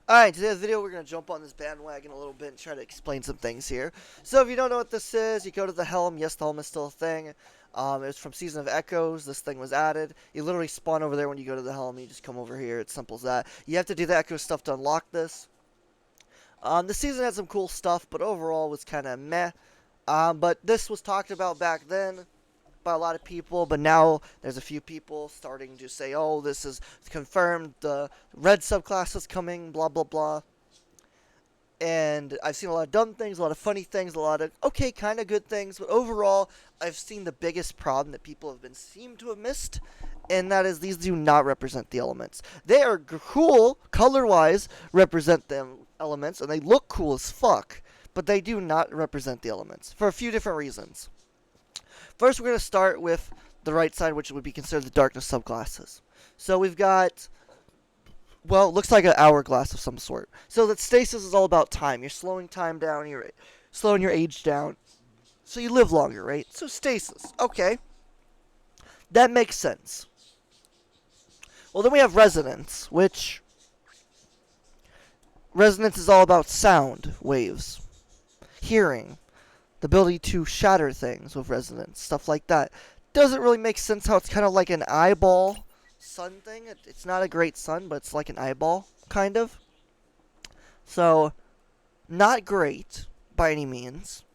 Alright, today's video we're going to jump on this bandwagon a little bit and try to explain some things here. So if you don't know what this is, you go to the helm. Yes, the helm is still a thing. It was from Season of Echoes. This thing was added. You literally spawn over there when you go to the helm. You just come over here. It's simple as that. You have to do the Echo stuff to unlock this. The season had some cool stuff, but overall was kind of meh. But this was talked about back then by a lot of people, but now there's a few people starting to say, oh, this is confirmed, the red subclass is coming, blah, blah, blah. And I've seen a lot of dumb things, a lot of funny things, a lot of, okay, kind of good things, but overall, I've seen the biggest problem that people seem to have missed, and that is these do not represent the elements. They are cool, color-wise, represent the elements, and they look cool as fuck, but they do not represent the elements, for a few different reasons. First, we're going to start with the right side, which would be considered the darkness subclasses. So we've got, well, it looks like an hourglass of some sort. So that stasis is all about time. You're slowing time down, you're slowing your age down, so you live longer, right? So stasis, okay. That makes sense. Well, then we have resonance, which resonance is all about sound waves, hearing, the ability to shatter things with resonance, stuff like that. Doesn't really make sense how it's kind of like an eyeball sun thing. It's not a great sun, but it's like an eyeball, kind of. So, not great, by any means,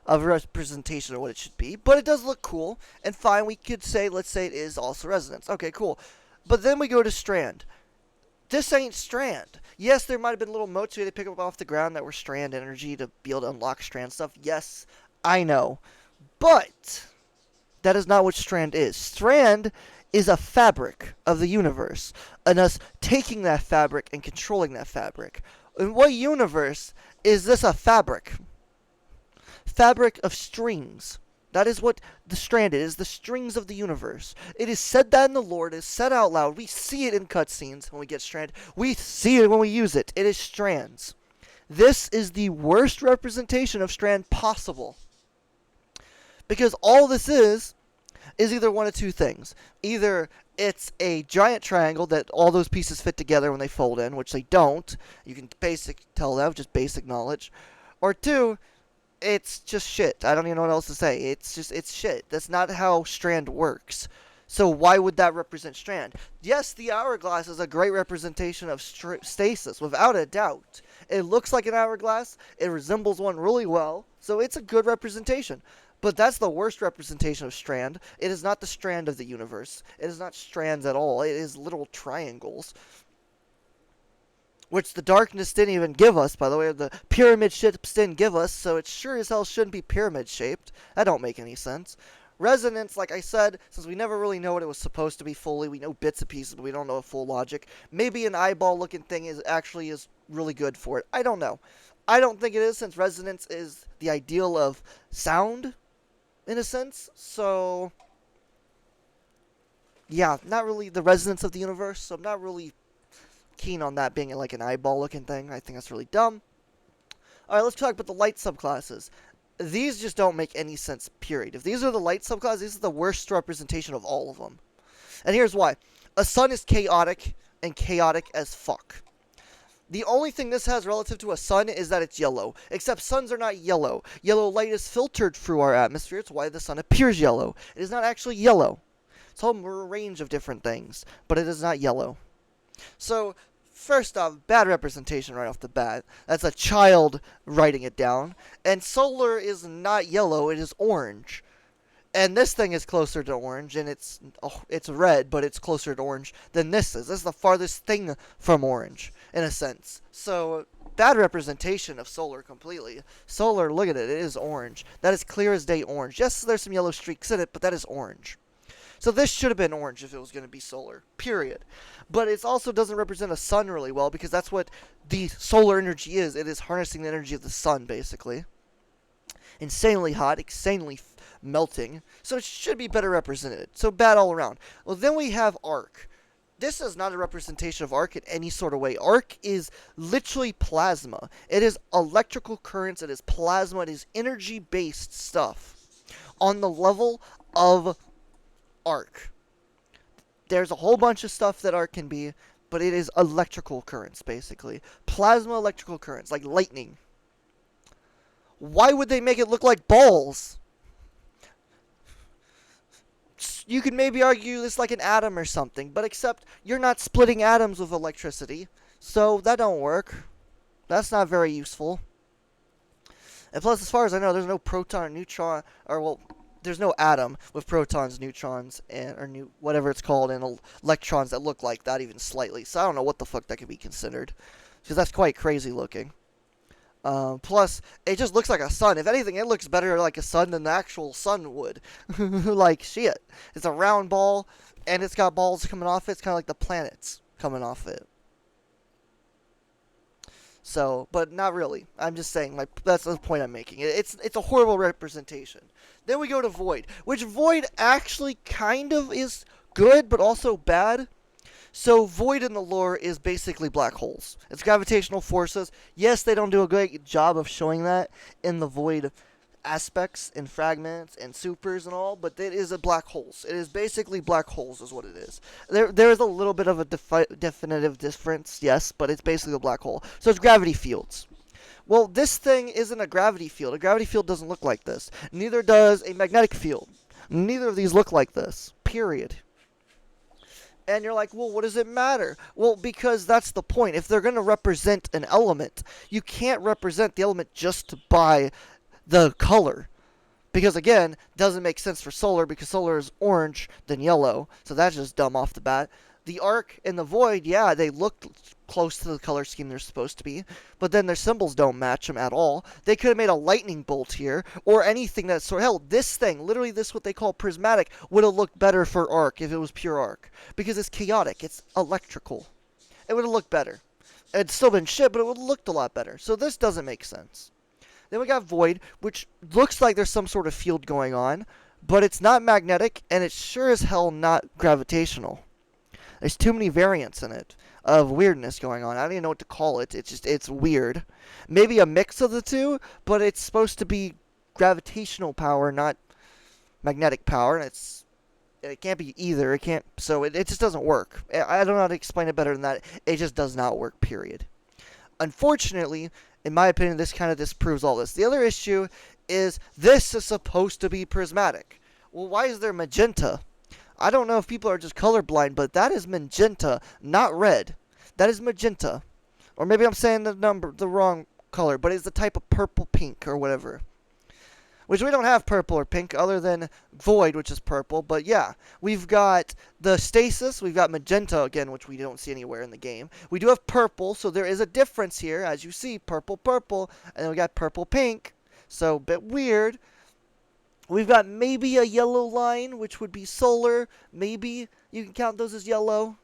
of a representation of what it should be. But it does look cool, and fine, we could say, let's say it is also resonance. Okay, cool. But then we go to strand. This ain't strand. Yes, there might have been little motes we had to pick up off the ground that were strand energy to be able to unlock strand stuff. Yes, I know. But that is not what strand is. Strand is a fabric of the universe, and us taking that fabric and controlling that fabric. In what universe is this a fabric? Fabric of strings. That is what the strand is, the strings of the universe. It is said that in the lore, it is said out loud. We see it in cutscenes when we get strand. We see it when we use it. It is strands. This is the worst representation of strand possible. Because all this is either one of two things. Either it's a giant triangle that all those pieces fit together when they fold in, which they don't. You can tell that with just basic knowledge. Or two, it's just shit. I don't even know what else to say. It's shit. That's not how strand works. So why would that represent strand? Yes, the hourglass is a great representation of stasis, without a doubt. It looks like an hourglass. It resembles one really well. So it's a good representation. But that's the worst representation of strand. It is not the strand of the universe. It is not strands at all. It is little triangles. Which the darkness didn't even give us, by the way. The pyramid ships didn't give us, so it sure as hell shouldn't be pyramid-shaped. That don't make any sense. Resonance, like I said, since we never really know what it was supposed to be fully, we know bits and pieces, but we don't know a full logic. Maybe an eyeball-looking thing is really good for it. I don't know. I don't think it is, since resonance is the ideal of sound, in a sense. So, yeah, not really the resonance of the universe, so I'm not really keen on that being like an eyeball looking thing. I think that's really dumb. Alright, let's talk about the light subclasses. These just don't make any sense, period. If these are the light subclasses, these are the worst representation of all of them. And here's why. A sun is chaotic, and chaotic as fuck. The only thing this has relative to a sun is that it's yellow. Except suns are not yellow. Yellow light is filtered through our atmosphere. It's why the sun appears yellow. It is not actually yellow. It's a whole range of different things, but it is not yellow. So, first off, bad representation right off the bat. That's a child writing it down. And solar is not yellow, it is orange. And this thing is closer to orange, and it's red, but it's closer to orange than this is. This is the farthest thing from orange, in a sense. So, bad representation of solar completely. Solar, look at it, it is orange. That is clear as day orange. Yes, there's some yellow streaks in it, but that is orange. So this should have been orange if it was going to be solar, period. But it also doesn't represent a sun really well, because that's what the solar energy is. It is harnessing the energy of the sun, basically. Insanely hot, insanely melting. So it should be better represented. So bad all around. Well, then we have arc. This is not a representation of arc in any sort of way. Arc is literally plasma. It is electrical currents. It is plasma. It is energy-based stuff. On the level of arc. There's a whole bunch of stuff that arc can be, but it is electrical currents, basically. Plasma electrical currents, like lightning. Why would they make it look like balls? You could maybe argue this like an atom or something, but except you're not splitting atoms with electricity, so that don't work. That's not very useful. And plus, as far as I know, there's no proton or neutron, or well, there's no atom with protons, neutrons, and or whatever it's called, and electrons that look like that even slightly. So I don't know what the fuck that could be considered, because that's quite crazy looking. Plus, it just looks like a sun. If anything, it looks better like a sun than the actual sun would. Like, shit. It's a round ball, and it's got balls coming off it. It's kind of like the planets coming off it. So, but not really. I'm just saying, like, that's the point I'm making. It's a horrible representation. Then we go to Void, which Void actually kind of is good, but also bad. So Void in the lore is basically black holes. It's gravitational forces. Yes, they don't do a great job of showing that in the Void aspects and fragments and supers and all, but it is a black holes. It is basically black holes is what it is. There is a little bit of a definitive difference, yes, but it's basically a black hole. So it's gravity fields. Well, this thing isn't a gravity field. A gravity field doesn't look like this. Neither does a magnetic field. Neither of these look like this. Period. And you're like, well, what does it matter? Well, because that's the point. If they're going to represent an element, you can't represent the element just by the color. Because, again, doesn't make sense for solar, because solar is orange than yellow. So that's just dumb off the bat. The arc and the void, yeah, they look close to the color scheme they're supposed to be, but then their symbols don't match them at all. They could have made a lightning bolt here, or anything that's sort of, hell, this thing, literally this what they call prismatic, would have looked better for arc if it was pure arc. Because it's chaotic, it's electrical. It would have looked better. It'd still been shit, but it would have looked a lot better. So this doesn't make sense. Then we got void, which looks like there's some sort of field going on, but it's not magnetic, and it's sure as hell not gravitational. There's too many variants in it of weirdness going on. I don't even know what to call it. It's weird. Maybe a mix of the two, but it's supposed to be gravitational power, not magnetic power. And it can't be either. It can't. So it just doesn't work. I don't know how to explain it better than that. It just does not work. Period. Unfortunately, in my opinion, this kind of disproves all this. The other issue is this is supposed to be prismatic. Well, why is there magenta? I don't know if people are just colorblind, but that is magenta, not red. That is magenta. Or maybe I'm saying the wrong color, but it's the type of purple pink or whatever. Which we don't have purple or pink other than void, which is purple. But yeah, we've got the stasis, we've got magenta again, which we don't see anywhere in the game. We do have purple, so there is a difference here. As you see, purple, purple, and then we got purple, pink. So a bit weird. We've got maybe a yellow line, which would be solar. Maybe you can count those as yellow.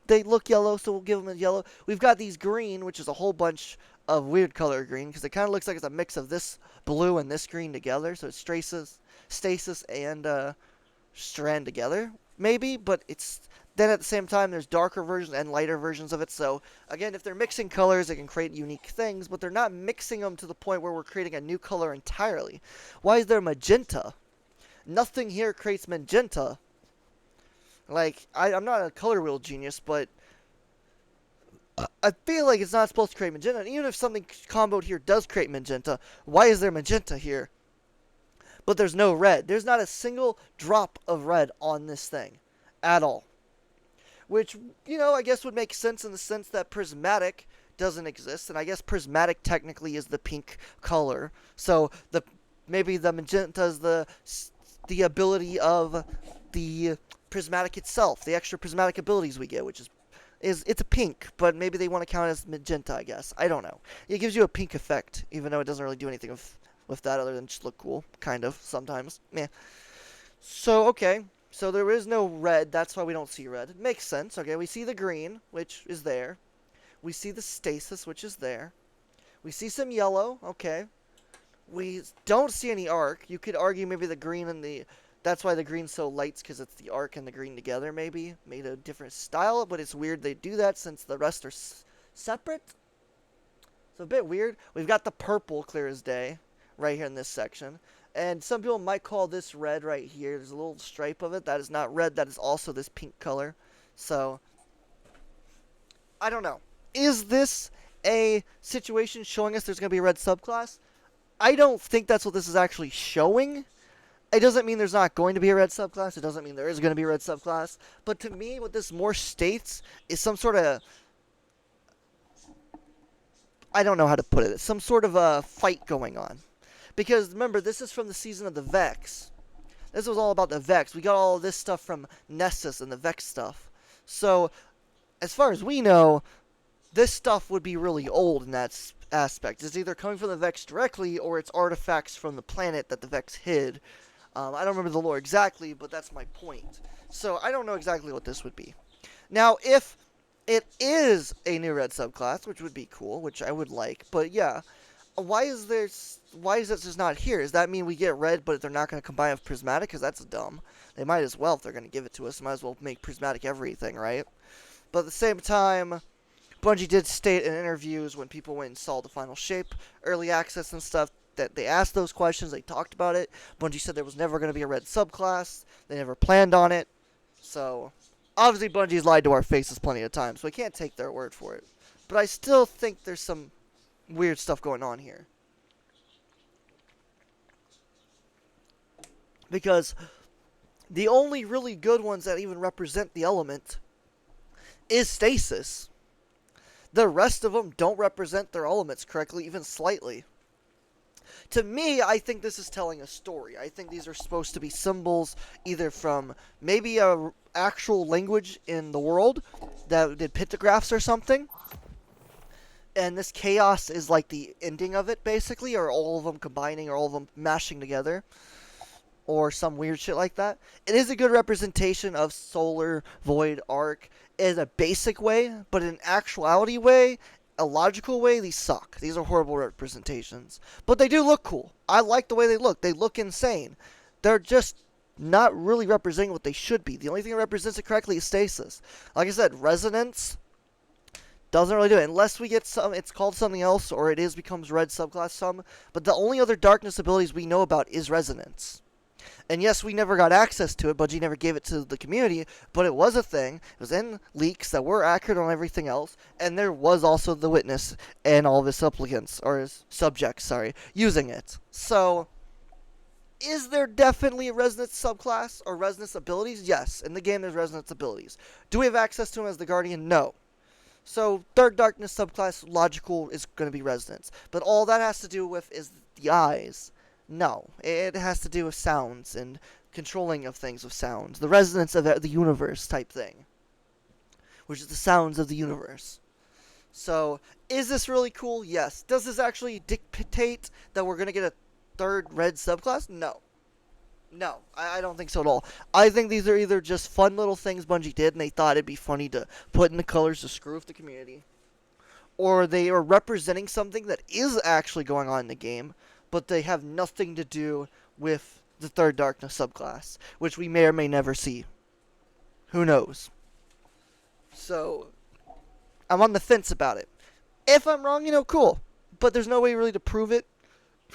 They look yellow, so we'll give them a yellow. We've got these green, which is a whole bunch of weird color green, because it kind of looks like it's a mix of this blue and this green together. So it's stasis and strand together, maybe. But it's then at the same time, there's darker versions and lighter versions of it. So again, if they're mixing colors, it can create unique things, but they're not mixing them to the point where we're creating a new color entirely. Why is there magenta? Nothing here creates magenta. Like, I'm not a color wheel genius, but I feel like it's not supposed to create magenta. And even if something comboed here does create magenta, why is there magenta here? But there's no red. There's not a single drop of red on this thing at all. Which, you know, I guess would make sense in the sense that prismatic doesn't exist. And I guess prismatic technically is the pink color. So maybe the magenta is the ability of the prismatic itself. The extra prismatic abilities we get, which is it's a pink. But maybe they want to count it as magenta, I guess. I don't know. It gives you a pink effect, even though it doesn't really do anything with that other than just look cool. Kind of, sometimes. Meh. So, okay. So there is no red, that's why we don't see red. It makes sense, okay? We see the green, which is there. We see the stasis, which is there. We see some yellow, okay. We don't see any arc. You could argue maybe the green and that's why the green's so light, because it's the arc and the green together, maybe. Made a different style, but it's weird they do that since the rest are separate. So a bit weird. We've got the purple, clear as day, right here in this section. And some people might call this red right here. There's a little stripe of it. That is not red. That is also this pink color. So, I don't know. Is this a situation showing us there's going to be a red subclass? I don't think that's what this is actually showing. It doesn't mean there's not going to be a red subclass. It doesn't mean there is going to be a red subclass. But to me, what this more states is some sort of, I don't know how to put it, some sort of a fight going on. Because remember, this is from the season of the Vex. This was all about the Vex. We got all of this stuff from Nessus and the Vex stuff. So, as far as we know, this stuff would be really old in that aspect. It's either coming from the Vex directly, or it's artifacts from the planet that the Vex hid. I don't remember the lore exactly, but that's my point. So I don't know exactly what this would be. Now, if it is a new red subclass, which would be cool, which I would like, but yeah, why is it just not here? Does that mean we get red, but they're not going to combine with prismatic? Because that's dumb. They might as well if they're going to give it to us. Might as well make prismatic everything, right? But at the same time, Bungie did state in interviews when people went and saw the final shape, early access and stuff, that they asked those questions, they talked about it. Bungie said there was never going to be a red subclass. They never planned on it. So, obviously Bungie's lied to our faces plenty of times, so we can't take their word for it. But I still think there's some weird stuff going on here. Because the only really good ones that even represent the element is stasis. The rest of them don't represent their elements correctly, even slightly. To me, I think this is telling a story. I think these are supposed to be symbols either from maybe a actual language in the world that did pictographs or something. And this chaos is like the ending of it, basically, or all of them combining, or all of them mashing together, or some weird shit like that. It is a good representation of Solar, Void, Arc in a basic way, but in an actuality way, a logical way, these suck. These are horrible representations. But they do look cool. I like the way they look. They look insane. They're just not really representing what they should be. The only thing that represents it correctly is stasis. Like I said, resonance doesn't really do it. Unless we get some, it's called something else, or it becomes red subclass some. But the only other darkness abilities we know about is resonance. And yes, we never got access to it. Bungie never gave it to the community, but it was a thing. It was in leaks that were accurate on everything else, and there was also the witness and all of his supplicants, or his subjects, sorry, using it. So, is there definitely a resonance subclass, or resonance abilities? Yes, in the game there's resonance abilities. Do we have access to them as the Guardian? No. So, Third Darkness subclass, logical, is going to be resonance. But all that has to do with is the eyes. No, it has to do with sounds and controlling of things with sounds. The resonance of the universe type thing. Which is the sounds of the universe. So, is this really cool? Yes. Does this actually dictate that we're going to get a third red subclass? No. No, I don't think so at all. I think these are either just fun little things Bungie did and they thought it'd be funny to put in the colors to screw with the community. Or they are representing something that is actually going on in the game, but they have nothing to do with the Third Darkness subclass, which we may or may never see. Who knows? So, I'm on the fence about it. If I'm wrong, cool. But there's no way really to prove it.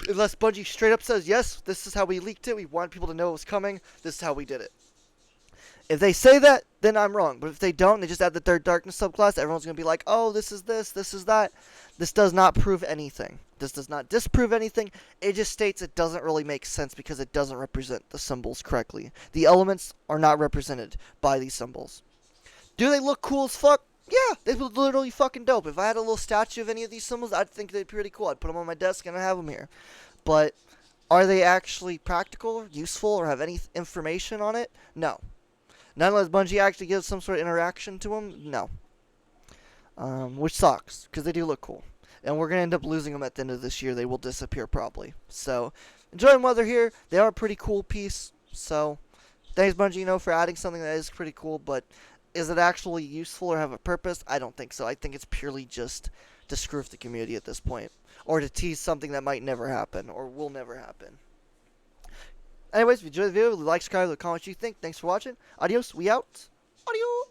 Unless Bungie straight up says, yes, this is how we leaked it, we want people to know it was coming, this is how we did it. If they say that, then I'm wrong. But if they don't, they just add the Third Darkness subclass, everyone's going to be like, oh, this is this is that. This does not prove anything. This does not disprove anything. It just states it doesn't really make sense because it doesn't represent the symbols correctly. The elements are not represented by these symbols. Do they look cool as fuck? Yeah, they look literally fucking dope. If I had a little statue of any of these symbols, I'd think they'd be pretty cool. I'd put them on my desk and I'd have them here. But are they actually practical, useful, or have any information on it? No. Not unless Bungie actually gives some sort of interaction to them? No. Which sucks, because they do look cool. And we're going to end up losing them at the end of this year. They will disappear probably. So, enjoy them while they're here. They are a pretty cool piece. So, thanks Bungie, for adding something that is pretty cool. But is it actually useful or have a purpose? I don't think so. I think it's purely just to screw with the community at this point. Or to tease something that might never happen or will never happen. Anyways, if you enjoyed the video, like, subscribe, comment what you think. Thanks for watching. Adios. We out. Adios.